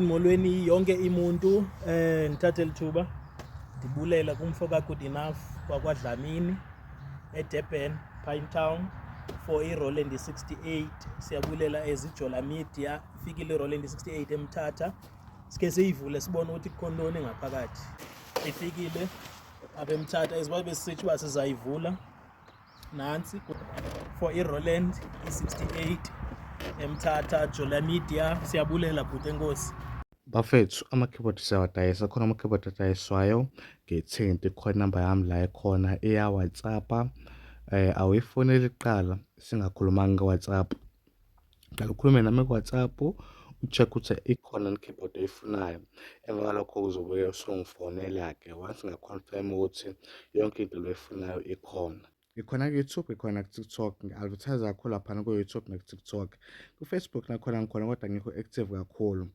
molweni yonke imuntu ngithathe lithuba ndibulela kumfo kaGood Enough kwaKwaDlamini eDurban Pinetown for iRoland 68. Siyabulela ezijola media ifikile iRoland 68 eMthatha. Sike siyivule sibone ukuthi kukhona ngaphakathi. Ifikile apha eMthatha esibabe sisithi uba sizayivula nansi for iRoland 68 eMthatha Jola Media. Siyabulela bhuti, enkosi. Bafethu, ama-keyboard siyawadayisa. Khona ama-keyboard adayiswayo nge-10. Khona inamba yami la ekhona eya-WhatsApp. Awuyifonela kuqala singakhulumanga ngo-WhatsApp. Qala ukhulume nami ku-WhatsApp, u-check ukuthi ikhona i-keyboard oyifunayo. Emva kwalokho uzobuye usungifonela-ke once nga-confirm ukuthi yonke into oyifunayo ikhona. Ngikhona ku-YouTube, ngikhona ku-TikTok, ngi-advertise kakhulu laphana ku-YouTube naku-TikTok. Ku-Facebook nakhona ngikhona kodwa ngikho active kakhulu.